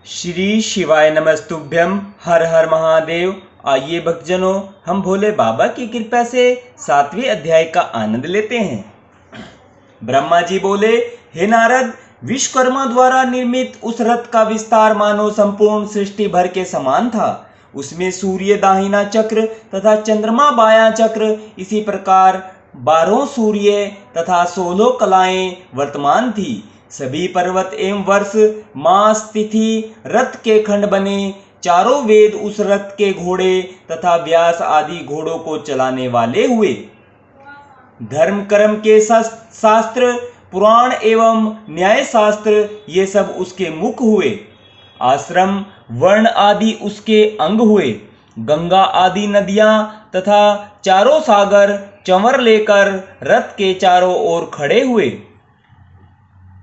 श्री शिवाय नमस्तुभ्यम। हर हर महादेव। आइए भक्तजनों, हम भोले बाबा की कृपा से 7वें अध्याय का आनंद लेते हैं। ब्रह्मा जी बोले, हे नारद, विश्वकर्मा द्वारा निर्मित उस रथ का विस्तार मानो संपूर्ण सृष्टि भर के समान था। उसमें सूर्य दाहिना चक्र तथा चंद्रमा बायां चक्र, इसी प्रकार 12 सूर्य तथा 16 कलाएं वर्तमान थी। सभी पर्वत एवं वर्ष, मास, तिथि, रथ के खंड बने। चारों वेद उस रथ के घोड़े तथा व्यास आदि घोड़ों को चलाने वाले हुए। धर्म कर्म के शास्त्र, पुराण एवं न्याय शास्त्र, ये सब उसके मुख हुए। आश्रम, वर्ण आदि उसके अंग हुए। गंगा आदि नदियां तथा चारों सागर चंवर लेकर रथ के चारों ओर खड़े हुए।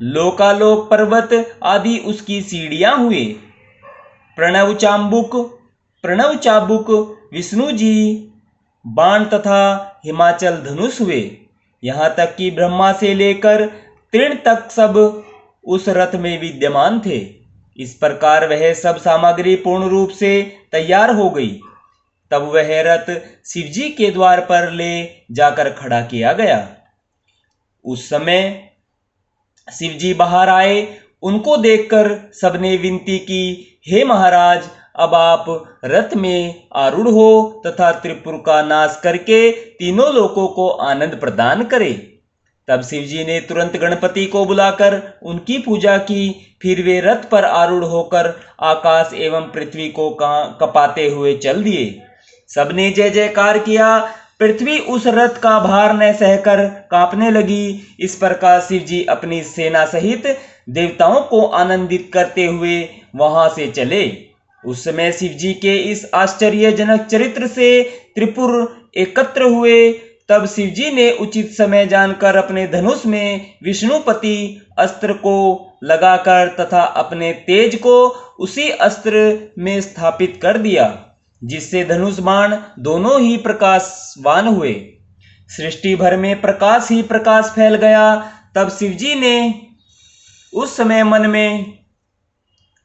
लोकालोक पर्वत आदि उसकी सीढ़ियां हुए। प्रणव चाबुक विष्णु जी बाण तथा हिमाचल धनुष हुए। यहाँ तक कि ब्रह्मा से लेकर तृण तक सब उस रथ में विद्यमान थे। इस प्रकार वह सब सामग्री पूर्ण रूप से तैयार हो गई। तब वह रथ शिवजी के द्वार पर ले जाकर खड़ा किया गया। उस समय शिवजी बाहर आए। उनको देखकर सबने विनती की, हे महाराज, अब आप रथ में आरूढ़ हो तथा त्रिपुर का नाश करके तीनों लोकों को आनंद प्रदान करें। तब शिवजी ने तुरंत गणपति को बुलाकर उनकी पूजा की। फिर वे रथ पर आरूढ़ होकर आकाश एवं पृथ्वी को कपाते हुए चल दिए। सबने जय जयकार किया। पृथ्वी उस रथ का भार न सहकर कांपने लगी। इस प्रकार शिवजी अपनी सेना सहित देवताओं को आनंदित करते हुए वहां से चले। उस समय शिवजी के इस आश्चर्यजनक चरित्र से त्रिपुर एकत्र हुए। तब शिवजी ने उचित समय जानकर अपने धनुष में विष्णुपति अस्त्र को लगाकर तथा अपने तेज को उसी अस्त्र में स्थापित कर दिया, जिससे धनुष बाण दोनों ही प्रकाशवान हुए। सृष्टि भर में प्रकाश ही प्रकाश फैल गया। तब शिवजी ने उस समय मन में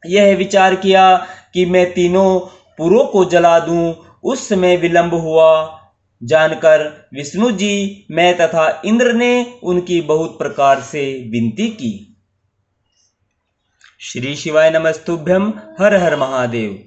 यह विचार किया कि मैं तीनों पुरों को जला दूं। उस समय विलंब हुआ जानकर विष्णु जी, मैं तथा इंद्र ने उनकी बहुत प्रकार से विनती की। श्री शिवाय नमस्तुभ्यम। हर हर महादेव।